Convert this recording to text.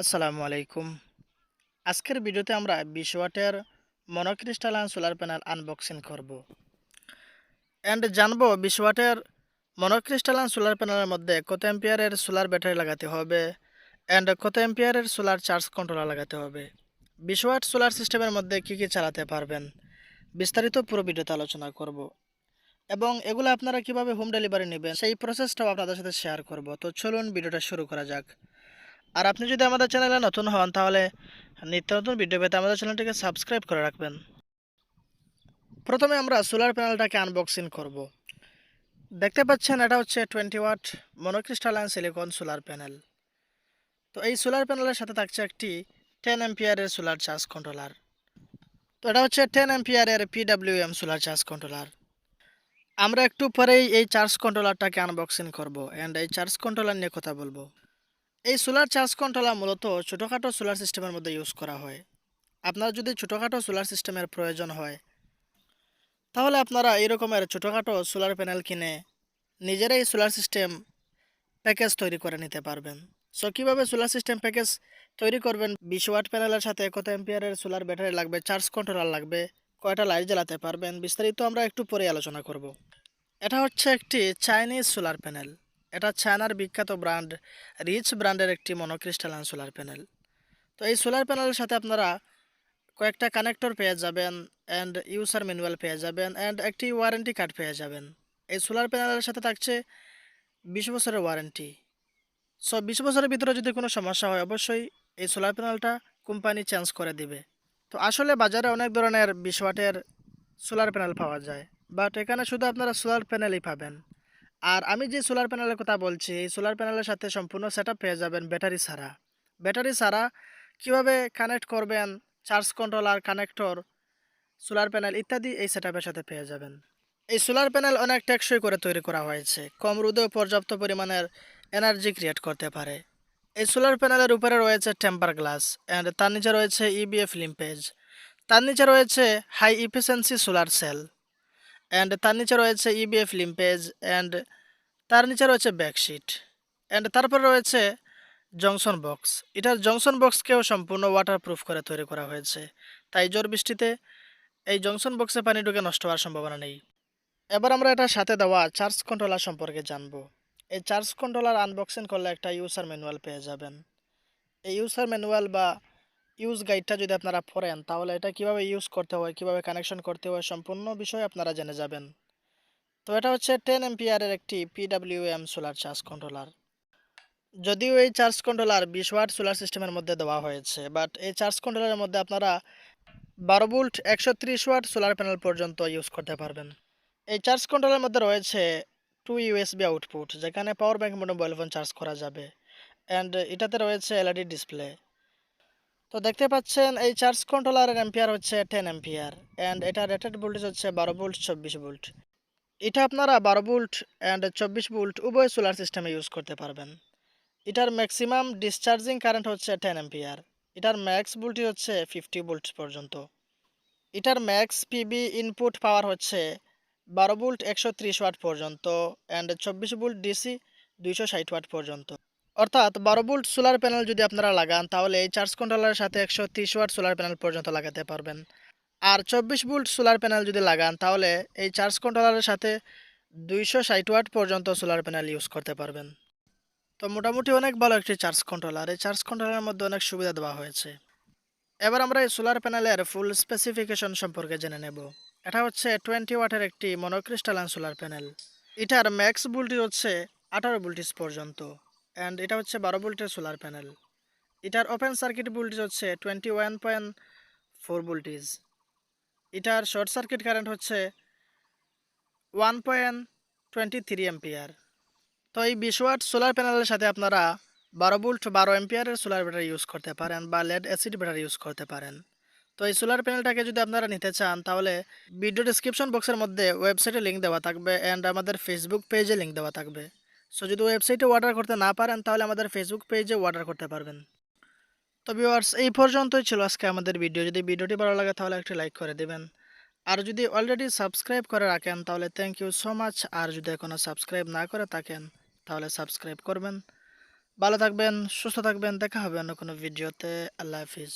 আসসালামু আলাইকুম। আজকের ভিডিওতে আমরা 20 ওয়াটের মনোক্রিস্টালাইন সোলার প্যানেল আনবক্সিং করব এন্ড জানবো 20 ওয়াটের মনোক্রিস্টালাইন সোলার প্যানেলের মধ্যে কত অ্যাম্পিয়ারের সোলার ব্যাটারি লাগাতে হবে এন্ড কত অ্যাম্পিয়ারের সোলার চার্জ কন্ট্রোলার লাগাতে হবে। 20 ওয়াট সোলার সিস্টেমের মধ্যে কি কি চালাতে পারবেন বিস্তারিত পুরো ভিডিওতে আলোচনা করব এবং এগুলো আপনারা কিভাবে হোম ডেলিভারি নেবেন সেই প্রসেসটাও আপনাদের সাথে শেয়ার করব। তো চলুন ভিডিওটা শুরু করা যাক। আর আপনি যদি আমাদের চ্যানেলে নতুন হন তাহলে নিত্য নতুন ভিডিও পেতে আমাদের চ্যানেলটিকে সাবস্ক্রাইব করে রাখবেন। প্রথমে আমরা সোলার প্যানেলটাকে আনবক্সিং করব। দেখতে পাচ্ছেন এটা হচ্ছে 20 watt monocrystalline silicon solar panel. তো এই সোলার প্যানেলের সাথে থাকছে একটি 10 অ্যাম্পিয়ারের সোলার চার্জ কন্ট্রোলার। তো এটা হচ্ছে 10 অ্যাম্পিয়ারের পিডব্লিউএম সোলার চার্জ কন্ট্রোলার। আমরা একটু পরেই এই চার্জ কন্ট্রোলারটাকে আনবক্সিং করব এন্ড এই চার্জ কন্ট্রোলার নিয়ে কথা বলবো। এই সোলার চার্জ কন্ট্রোলার মূলত ছোটোখাটো সোলার সিস্টেমের মধ্যে ইউজ করা হয়। আপনার যদি ছোটোখাটো সোলার সিস্টেমের প্রয়োজন হয় তাহলে আপনারা এই রকমের ছোটোখাটো সোলার প্যানেল কিনে নিজেরাই সোলার সিস্টেম প্যাকেজ তৈরি করে নিতে পারবেন। সো কীভাবে সোলার সিস্টেম প্যাকেজ তৈরি করবেন, 20 ওয়াট প্যানেলের সাথে কত অ্যাম্পিয়ারের সোলার ব্যাটারি লাগবে, চার্জ কন্ট্রোলার লাগবে, কয়টা লাইট জ্বালাতে পারবেন, বিস্তারিত আমরা একটু পরে আলোচনা করব। এটা হচ্ছে একটি চাইনিজ সোলার প্যানেল। এটা চায়নার বিখ্যাত ব্র্যান্ড রিচ ব্র্যান্ডের একটি মনোক্রিস্টালাইন সোলার প্যানেল। তো এই সোলার প্যানেলের সাথে আপনারা কয়েকটা কানেক্টর পেয়ে যাবেন অ্যান্ড ইউজার ম্যানুয়াল পেয়ে যাবেন অ্যান্ড একটি ওয়ারেন্টি কার্ড পেয়ে যাবেন। এই সোলার প্যানেলের সাথে থাকছে 20 বছরের ওয়ারেন্টি। সো 20 বছরের ভিতরে যদি কোনো সমস্যা হয় অবশ্যই এই সোলার প্যানেলটা কোম্পানি চেঞ্জ করে দিবে। তো আসলে বাজারে অনেক ধরনের 20 ওয়াটের সোলার প্যানেল পাওয়া যায়, বাট এখানে শুধু আপনারা সোলার প্যানেলই পাবেন। আর আমি যে সোলার প্যানেলের কথা বলছি এই সোলার প্যানেলের সাথে সম্পূর্ণ সেটআপ পেয়ে যাবেন ব্যাটারি ছাড়া। ব্যাটারি ছাড়া কীভাবে কানেক্ট করবেন, charge controller, connector, solar panel ইত্যাদি এই সেটআপের সাথে পেয়ে যাবেন। এই সোলার প্যানেল অনেক টেকসই করে তৈরি করা হয়েছে, কম রোদেও পর্যাপ্ত পরিমাণের এনার্জি ক্রিয়েট করতে পারে। এই সোলার প্যানেলের উপরে রয়েছে টেম্পার গ্লাস অ্যান্ড তার নিচে রয়েছে ইবিএফ লিম্পেজ, তার নিচে রয়েছে high efficiency solar cell and তার নিচে রয়েছে ইবিএফ লিম্পেজ অ্যান্ড তার নিচে রয়েছে ব্যাকশিট অ্যান্ড তারপরে রয়েছে জংশন বক্স। এটার জংশন বক্সকেও সম্পূর্ণ ওয়াটারপ্রুফ করে তৈরি করা হয়েছে, তাই ঝড় বৃষ্টিতে এই জংশন বক্সে পানি ঢুকে নষ্ট হওয়ার সম্ভাবনা নেই। এবার আমরা এটার সাথে দেওয়া চার্জ কন্ট্রোলার সম্পর্কে জানব। এই চার্জ কন্ট্রোলার আনবক্সিং করলে একটা ইউজার ম্যানুয়াল পেয়ে যাবেন। এই ইউজার ম্যানুয়াল বা ইউজ গাইডটা যদি আপনারা পড়েন তাহলে এটা কিভাবে ইউজ করতে হয়, কিভাবে কানেকশন করতে হয় সম্পূর্ণ বিষয় আপনারা জেনে যাবেন। তো এটা হচ্ছে 10 এম্পিয়ারের একটি পিডব্লিউএম সোলার চার্জ কন্ট্রোলার। যদিও এই চার্জ কন্ট্রোলার 20 ওয়াট সোলার সিস্টেমের মধ্যে দেওয়া হয়েছে, বাট এই চার্জ কন্ট্রোলারের মধ্যে আপনারা 12 ভোল্ট 130 ওয়াট সোলার প্যানেল পর্যন্ত ইউজ করতে পারবেন। এই চার্জ কন্ট্রোলারের মধ্যে রয়েছে 2 ইউএসবি আউটপুট, যেখানে পাওয়ার ব্যাংক মোডে মোবাইল ফোন চার্জ করা যাবে অ্যান্ড এটাতে রয়েছে এলইডি ডিসপ্লে। তো দেখতে পাচ্ছেন এই চার্জ কন্ট্রোলারের অ্যাম্পিয়ার হচ্ছে 10 অ্যাম্পিয়ার অ্যান্ড এটা রেটেড ভোল্টেজ হচ্ছে 12 ভোল্ট 24 ভোল্ট। এটা আপনারা 12 ভোল্ট অ্যান্ড 24 ভোল্ট উভয় সোলার সিস্টেমে ইউজ করতে পারবেন। এটার ম্যাক্সিমাম ডিসচার্জিং কারেন্ট হচ্ছে 10 অ্যাম্পিয়ার। এটার ম্যাক্স ভোল্টেজ হচ্ছে 50 ভোল্ট পর্যন্ত। এটার ম্যাক্স পিবি ইনপুট পাওয়ার হচ্ছে 12 ভোল্ট 130 ওয়াট পর্যন্ত অ্যান্ড 24 ভোল্ট ডিসি 260 ওয়াট পর্যন্ত। অর্থাৎ 12 ভোল্ট সোলার প্যানেল যদি আপনারা লাগান তাহলে এই চার্জ কন্ট্রোলারের সাথে 130 ওয়াট সোলার প্যানেল পর্যন্ত লাগাতে পারবেন। আর 24 ভোল্ট সোলার প্যানেল যদি লাগান তাহলে এই চার্জ কন্ট্রোলারের সাথে 260 ওয়াট পর্যন্ত সোলার প্যানেল ইউজ করতে পারবেন। তো মোটামুটি অনেক ভালো একটি চার্জ কন্ট্রোলার। এই চার্জ কন্ট্রোলারের মধ্যে অনেক সুবিধা দেওয়া হয়েছে। এবার আমরা এই সোলার প্যানেলের ফুল স্পেসিফিকেশন সম্পর্কে জেনে নেব। এটা হচ্ছে 20 ওয়াটের একটি মনোক্রিস্টালাইন সোলার প্যানেল। এটার ম্যাক্স ভোল্টেজ হচ্ছে 18 ভোল্টেজ পর্যন্ত অ্যান্ড এটা হচ্ছে 12 ভোল্টের সোলার প্যানেল। এটার ওপেন সার্কিট ভোল্টেজ হচ্ছে 21.4 ভোল্টেজ। এটার শর্ট সার্কিট কারেন্ট হচ্ছে 1.23 অ্যাম্পিয়ার। তো এই 20 ওয়াট সোলার প্যানেলের সাথে আপনারা 12 ভোল্ট 12 অ্যাম্পিয়ারের সোলার ব্যাটারি ইউজ করতে পারেন বা লেড অ্যাসিড ব্যাটারি ইউজ করতে পারেন। তো এই সোলার প্যানেলটাকে যদি আপনারা নিতে চান তাহলে ভিডিও ডিসক্রিপশন বক্সের মধ্যে ওয়েবসাইটে লিঙ্ক দেওয়া থাকবে অ্যান্ড আমাদের ফেসবুক পেজে লিঙ্ক দেওয়া থাকবে। সো যদি ওয়েবসাইটে অর্ডার করতে না পারেন তাহলে আমাদের ফেসবুক পেজে অর্ডার করতে পারবেন। তো ভিউয়ার্স এই পর্যন্তই ছিল আজকে আমাদের ভিডিও। যদি ভিডিওটি ভালো লাগে তাহলে একটি লাইক করে দেবেন। আর যদি অলরেডি সাবস্ক্রাইব করে রাখেন তাহলে থ্যাংক ইউ সো মাচ। আর যদি এখনও সাবস্ক্রাইব না করে থাকেন তাহলে সাবস্ক্রাইব করবেন। ভালো থাকবেন, সুস্থ থাকবেন। দেখা হবে অন্য কোনো ভিডিওতে। আল্লাহ হাফিজ।